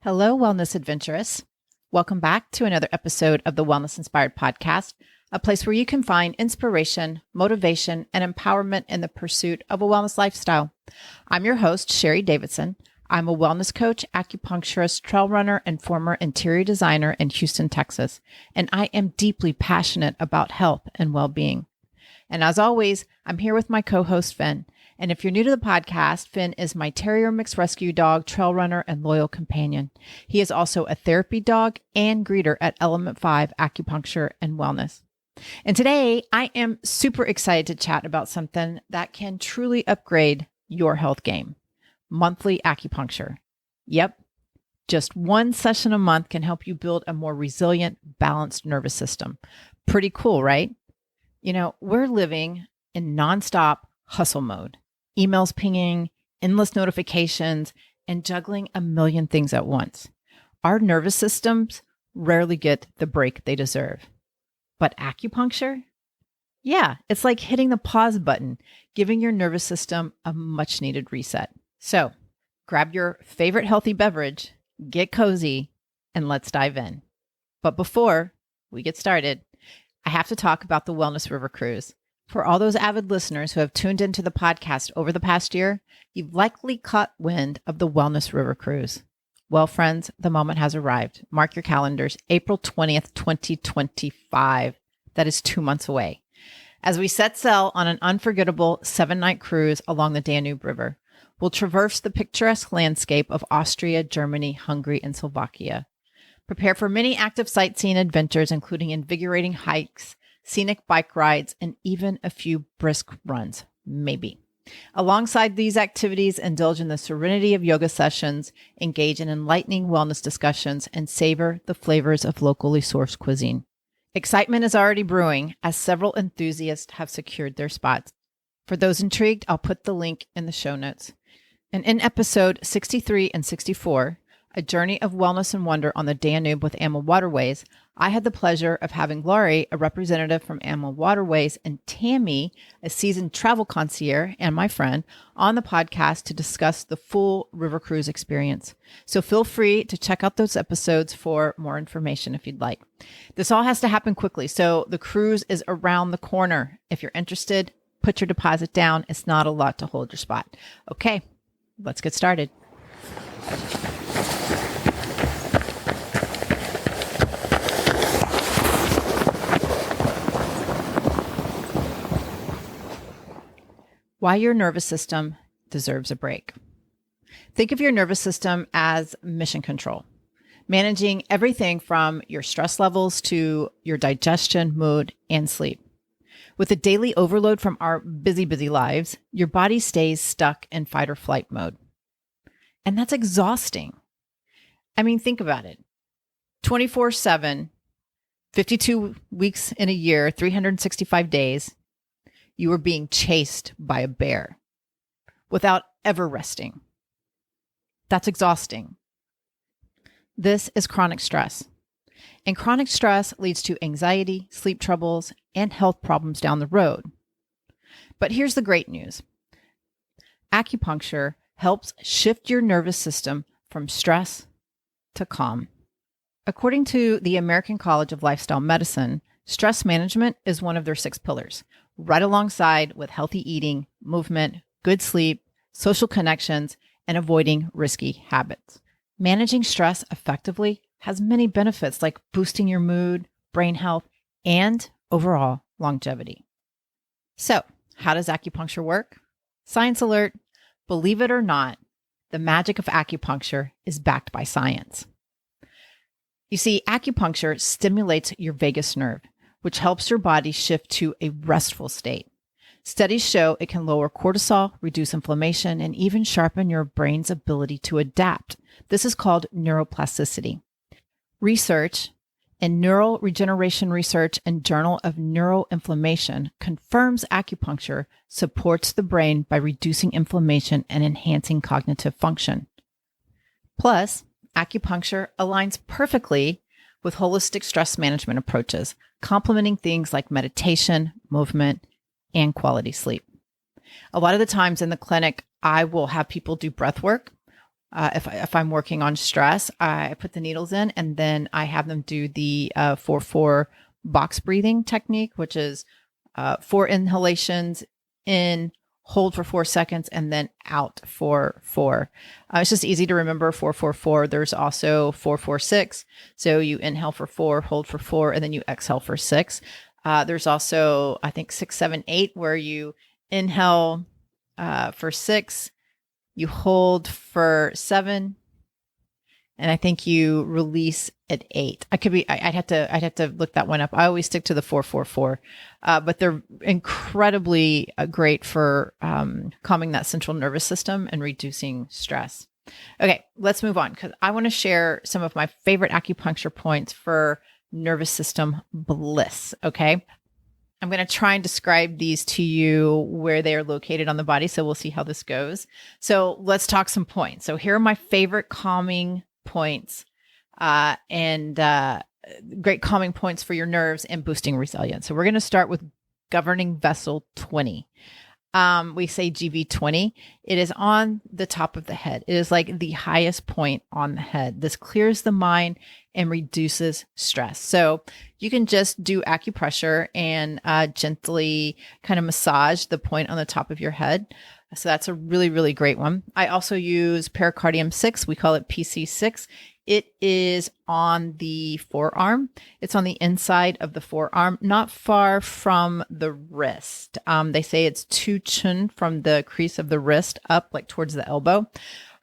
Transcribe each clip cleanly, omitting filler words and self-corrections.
Hello, Wellness Adventurous. Welcome back to another episode of the Wellness Inspired Podcast, a place where you can find inspiration, motivation, and empowerment in the pursuit of a wellness lifestyle. I'm your host, Sherry Davidson. I'm a wellness coach, acupuncturist, trail runner, and former interior designer in Houston, Texas, and I am deeply passionate about health and well-being. And as always, I'm here with my co-host, Finn. And if you're new to the podcast, Finn is my terrier mixed rescue dog, trail runner, and loyal companion. He is also a therapy dog and greeter at Element 5 Acupuncture and Wellness. And today, I am super excited to chat about something that can truly upgrade your health game: monthly acupuncture. Yep, just one session a month can help you build a more resilient, balanced nervous system. Pretty cool, right? You know, we're living in nonstop hustle mode. Emails pinging, endless notifications, and juggling a million things at once. Our nervous systems rarely get the break they deserve. But acupuncture? Yeah, it's like hitting the pause button, giving your nervous system a much needed reset. So grab your favorite healthy beverage, get cozy, and let's dive in. But before we get started, I have to talk about the Wellness River Cruise. For all those avid listeners who have tuned into the podcast over the past year, you've likely caught wind of the Wellness River Cruise. Well, friends, the moment has arrived. Mark your calendars, April 20th, 2025. That is 2 months away. As we set sail on an unforgettable 7-night cruise along the Danube River, we'll traverse the picturesque landscape of Austria, Germany, Hungary, and Slovakia. Prepare for many active sightseeing adventures, including invigorating hikes, scenic bike rides, and even a few brisk runs, maybe. Alongside these activities, indulge in the serenity of yoga sessions, engage in enlightening wellness discussions, and savor the flavors of locally sourced cuisine. Excitement is already brewing as several enthusiasts have secured their spots. For those intrigued, I'll put the link in the show notes. And in episode 63 and 64, A Journey of Wellness and Wonder on the Danube with AMA Waterways, I had the pleasure of having Laurie, a representative from AMA Waterways, and Tammy, a seasoned travel concierge and my friend, on the podcast to discuss the full river cruise experience. So feel free to check out those episodes for more information if you'd like. This all has to happen quickly, so the cruise is around the corner. If you're interested, put your deposit down. It's not a lot to hold your spot. Okay, let's get started. Why your nervous system deserves a break. Think of your nervous system as mission control, managing everything from your stress levels to your digestion, mood, and sleep. With the daily overload from our busy lives, your body stays stuck in fight or flight mode. And that's exhausting. I mean, think about it. 24/7, 52 weeks in a year, 365 days, you are being chased by a bear without ever resting. That's exhausting. This is chronic stress. And chronic stress leads to anxiety, sleep troubles, and health problems down the road. But here's the great news. Acupuncture helps shift your nervous system from stress to calm. According to the American College of Lifestyle Medicine, stress management is one of their 6 pillars, right alongside with healthy eating, movement, good sleep, social connections, and avoiding risky habits. Managing stress effectively has many benefits like boosting your mood, brain health, and overall longevity. So, how does acupuncture work? Science alert, believe it or not, the magic of acupuncture is backed by science. You see, acupuncture stimulates your vagus nerve, which helps your body shift to a restful state. Studies show it can lower cortisol, reduce inflammation, and even sharpen your brain's ability to adapt. This is called neuroplasticity. Research in Neural Regeneration Research and Journal of Neuroinflammation confirms acupuncture supports the brain by reducing inflammation and enhancing cognitive function. Plus, acupuncture aligns perfectly with holistic stress management approaches, complementing things like meditation, movement, and quality sleep. A lot of the times in the clinic, I will have people do breath work If I'm working on stress, I put the needles in and then I have them do the 4-4 box breathing technique, which is 4 inhalations in, hold for 4 seconds, and then out for 4. It's just easy to remember 4-4-4. There's also 4-4-6. So you inhale for 4, hold for 4, and then you exhale for 6. There's also, I think, 6-7-8, where you inhale for 6, you hold for 7, and I think you release at 8. I'd have to look that one up. I always stick to the 4-4-4, but they're incredibly great for calming that central nervous system and reducing stress. Okay, let's move on, because I want to share some of my favorite acupuncture points for nervous system bliss. Okay. I'm going to try and describe these to you where they are located on the body. So we'll see how this goes. So let's talk some points. So here are my favorite calming points and great calming points for your nerves and boosting resilience. So we're going to start with governing vessel 20. We say GV20. It is on the top of the head. It is like the highest point on the head. This clears the mind and reduces stress. So you can just do acupressure and gently kind of massage the point on the top of your head. So that's a really, really great one. I also use pericardium 6. We call it PC6. It is on the forearm. It's on the inside of the forearm, not far from the wrist. They say it's 2 chun from the crease of the wrist up, like towards the elbow.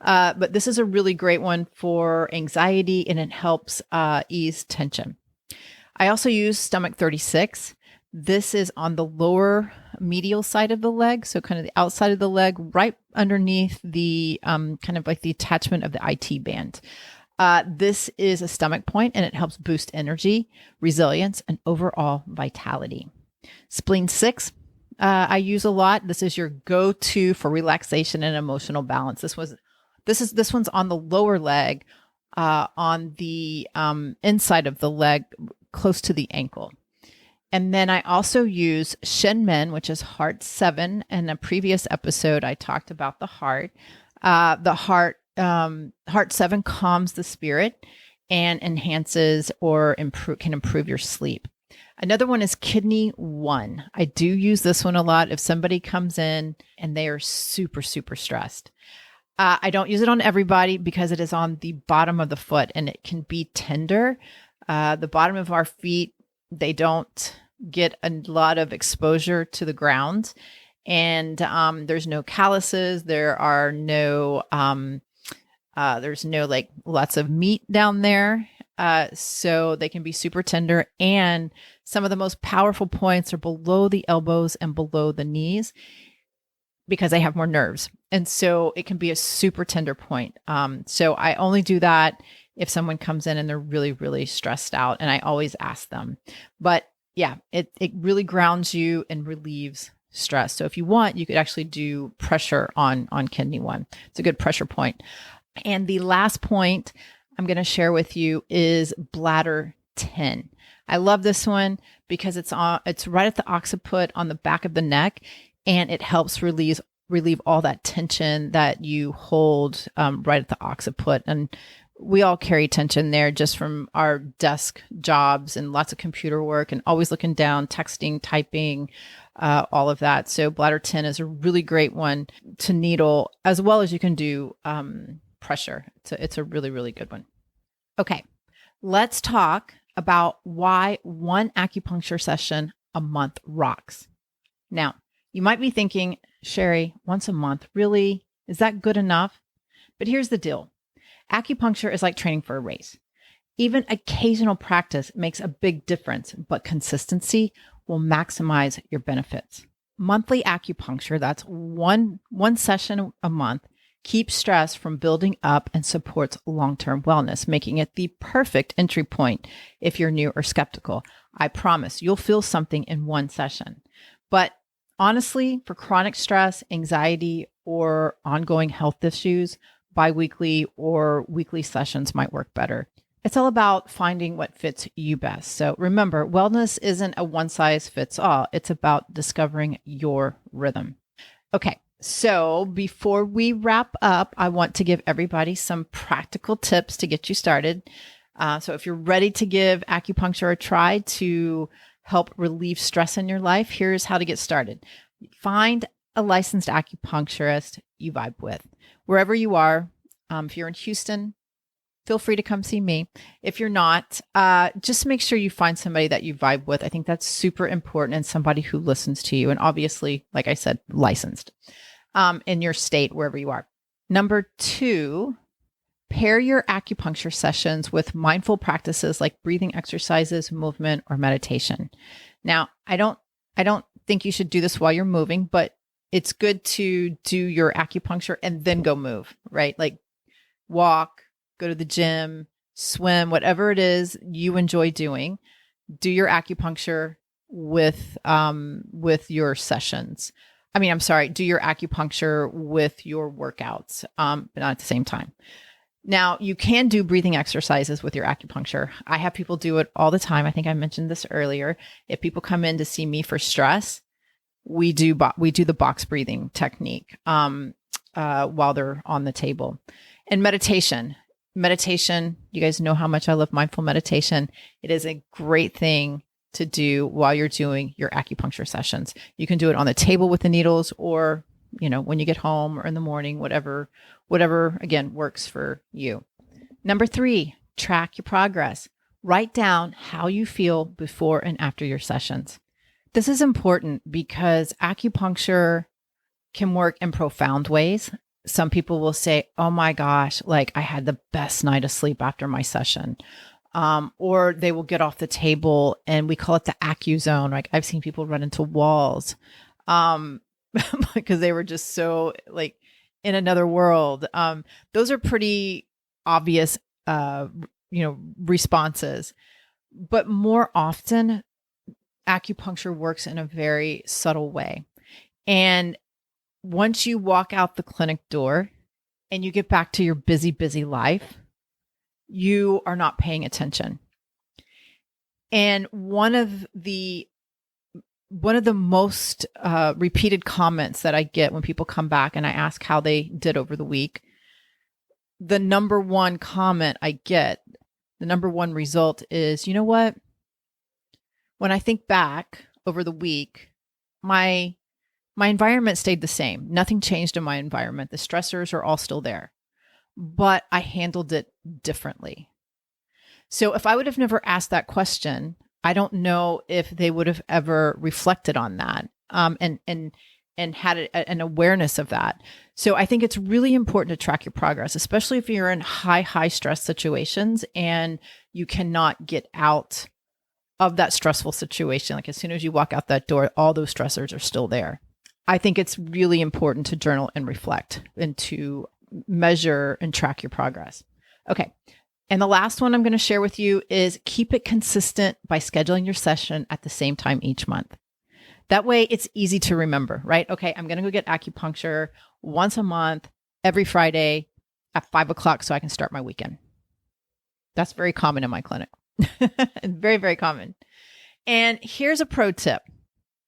But this is a really great one for anxiety, and it helps ease tension. I also use stomach 36. This is on the lower medial side of the leg. So kind of the outside of the leg, right underneath the kind of like the attachment of the IT band. This is a stomach point, and it helps boost energy, resilience, and overall vitality. Spleen 6, I use a lot. This is your go-to for relaxation and emotional balance. This one's on the lower leg, on the inside of the leg, close to the ankle. And then I also use Shen Men, which is heart 7. In a previous episode, I talked about the heart. Heart 7 calms the spirit and enhances or can improve your sleep. Another one is kidney 1. I do use this one a lot if somebody comes in and they are super, super stressed. I don't use it on everybody because it is on the bottom of the foot and it can be tender. The bottom of our feet, they don't get a lot of exposure to the ground, and there's no calluses. There are no, there's no like lots of meat down there. So they can be super tender, and some of the most powerful points are below the elbows and below the knees because they have more nerves. And so it can be a super tender point. So I only do that if someone comes in and they're really, really stressed out. And I always ask them, but yeah, it really grounds you and relieves stress. So if you want, you could actually do pressure on kidney 1. It's a good pressure point. And the last point I'm going to share with you is bladder 10. I love this one because it's right at the occiput on the back of the neck, and it helps relieve all that tension that you hold right at the occiput. And we all carry tension there just from our desk jobs and lots of computer work and always looking down, texting, typing, all of that. So bladder 10 is a really great one to needle, as well as you can do pressure. It's a really, really good one. Okay, let's talk about why one acupuncture session a month rocks. Now, you might be thinking, Sherry, once a month, really? Is that good enough? But here's the deal. Acupuncture is like training for a race. Even occasional practice makes a big difference, but consistency will maximize your benefits. Monthly acupuncture, that's one session a month, keeps stress from building up and supports long-term wellness, making it the perfect entry point if you're new or skeptical. I promise you'll feel something in one session. But honestly, for chronic stress, anxiety, or ongoing health issues, biweekly or weekly sessions might work better. It's all about finding what fits you best. So remember, wellness isn't a one size fits all. It's about discovering your rhythm. Okay, So before we wrap up, I want to give everybody some practical tips to get you started. So if you're ready to give acupuncture a try to help relieve stress in your life, here's how to get started. Find a licensed acupuncturist you vibe with. Wherever you are, if you're in Houston, feel free to come see me. If you're not, just make sure you find somebody that you vibe with. I think that's super important, and somebody who listens to you. And obviously, like I said, licensed in your state, wherever you are. Number 2, pair your acupuncture sessions with mindful practices like breathing exercises, movement, or meditation. Now, I don't think you should do this while you're moving, but it's good to do your acupuncture and then go move, right? Like walk, go to the gym, swim, whatever it is you enjoy doing. Do your acupuncture with your sessions. Do your acupuncture with your workouts, but not at the same time. Now, you can do breathing exercises with your acupuncture. I have people do it all the time. I think I mentioned this earlier. If people come in to see me for stress, we do the box breathing technique while they're on the table. And meditation, you guys know how much I love mindful meditation. It is a great thing to do while you're doing your acupuncture sessions. You can do it on the table with the needles, or when you get home, or in the morning, whatever again works for you. Number 3, track your progress. Write down how you feel before and after your sessions. This is important because acupuncture can work in profound ways. Some people will say, oh my gosh, like I had the best night of sleep after my session. Or they will get off the table, and we call it the acu zone. Like I've seen people run into walls because they were just so like in another world. Those are pretty obvious, responses. But more often, acupuncture works in a very subtle way. And once you walk out the clinic door and you get back to your busy, busy life, you are not paying attention. And one of the most repeated comments that I get when people come back and I ask how they did over the week, the number one comment I get, the number one result is, you know what? When I think back over the week, my environment stayed the same. Nothing changed in my environment. The stressors are all still there, but I handled it differently. So if I would have never asked that question, I don't know if they would have ever reflected on that and had an awareness of that. So I think it's really important to track your progress, especially if you're in high stress situations and you cannot get out of that stressful situation. Like as soon as you walk out that door, all those stressors are still there. I think it's really important to journal and reflect and to measure and track your progress. Okay. And the last one I'm going to share with you is keep it consistent by scheduling your session at the same time each month. That way it's easy to remember, right? Okay, I'm going to go get acupuncture once a month, every Friday at 5:00 so I can start my weekend. That's very common in my clinic. Very, very common. And here's a pro tip.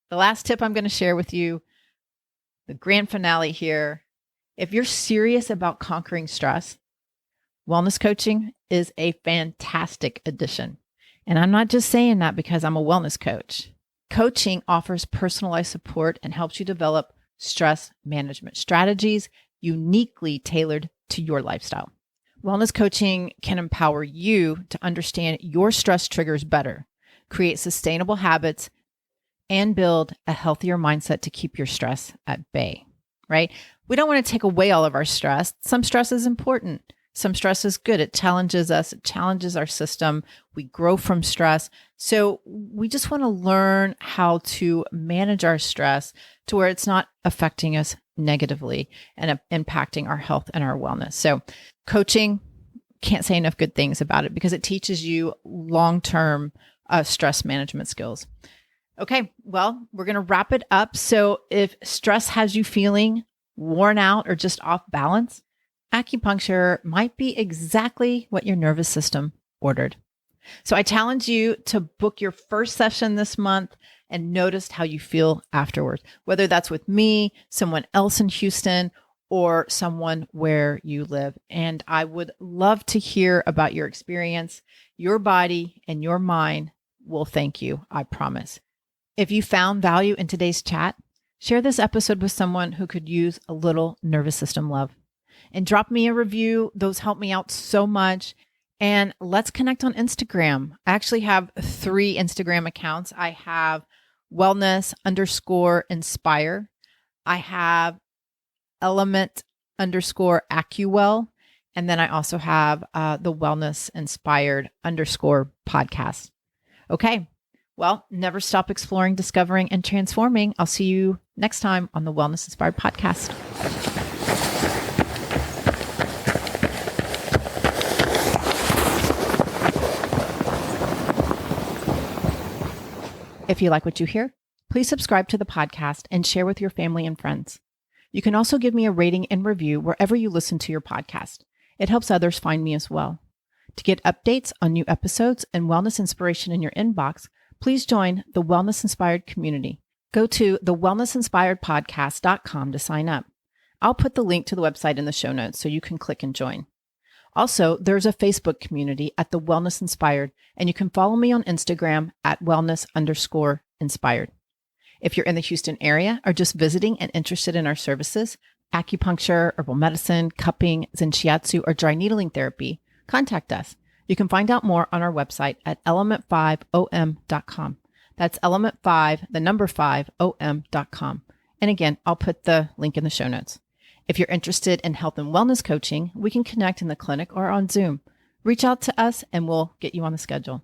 The last tip I'm going to share with you, the grand finale here. If you're serious about conquering stress, wellness coaching is a fantastic addition. And I'm not just saying that because I'm a wellness coach. Coaching offers personalized support and helps you develop stress management strategies uniquely tailored to your lifestyle. Wellness coaching can empower you to understand your stress triggers better, create sustainable habits, and build a healthier mindset to keep your stress at bay, right? We don't want to take away all of our stress. Some stress is important. Some stress is good. It challenges us. It challenges our system. We grow from stress. So we just want to learn how to manage our stress to where it's not affecting us negatively and impacting our health and our wellness. So coaching, can't say enough good things about it because it teaches you long-term stress management skills. Okay, well, we're going to wrap it up. So if stress has you feeling worn out or just off balance, acupuncture might be exactly what your nervous system ordered. So I challenge you to book your first session this month and noticed how you feel afterwards, whether that's with me, someone else in Houston, or someone where you live. And I would love to hear about your experience. Your body and your mind will thank you, I promise. If you found value in today's chat, share this episode with someone who could use a little nervous system love. And drop me a review. Those help me out so much. And let's connect on Instagram. I actually have 3 Instagram accounts. I have wellness_inspire. I have element_AccuWell. And then I also have the wellness inspired _podcast. Okay. Well, never stop exploring, discovering, and transforming. I'll see you next time on the Wellness Inspired Podcast. If you like what you hear, please subscribe to the podcast and share with your family and friends. You can also give me a rating and review wherever you listen to your podcast. It helps others find me as well. To get updates on new episodes and wellness inspiration in your inbox, please join the Wellness Inspired community. Go to thewellnessinspiredpodcast.com to sign up. I'll put the link to the website in the show notes so you can click and join. Also, there's a Facebook community at The Wellness Inspired, and you can follow me on Instagram at wellness_inspired. If you're in the Houston area or just visiting and interested in our services, acupuncture, herbal medicine, cupping, zen shiatsu, or dry needling therapy, contact us. You can find out more on our website at element5om.com. That's element5om.com. And again, I'll put the link in the show notes. If you're interested in health and wellness coaching, we can connect in the clinic or on Zoom. Reach out to us and we'll get you on the schedule.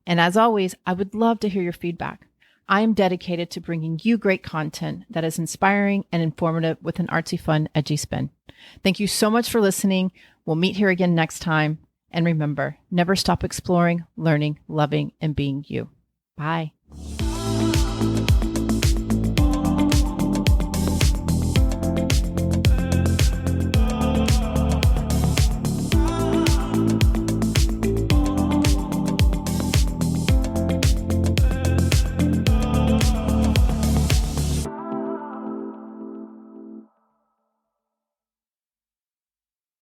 And as always, I would love to hear your feedback. I am dedicated to bringing you great content that is inspiring and informative with an artsy, fun, edgy spin. Thank you so much for listening. We'll meet here again next time. And remember, never stop exploring, learning, loving, and being you. Bye.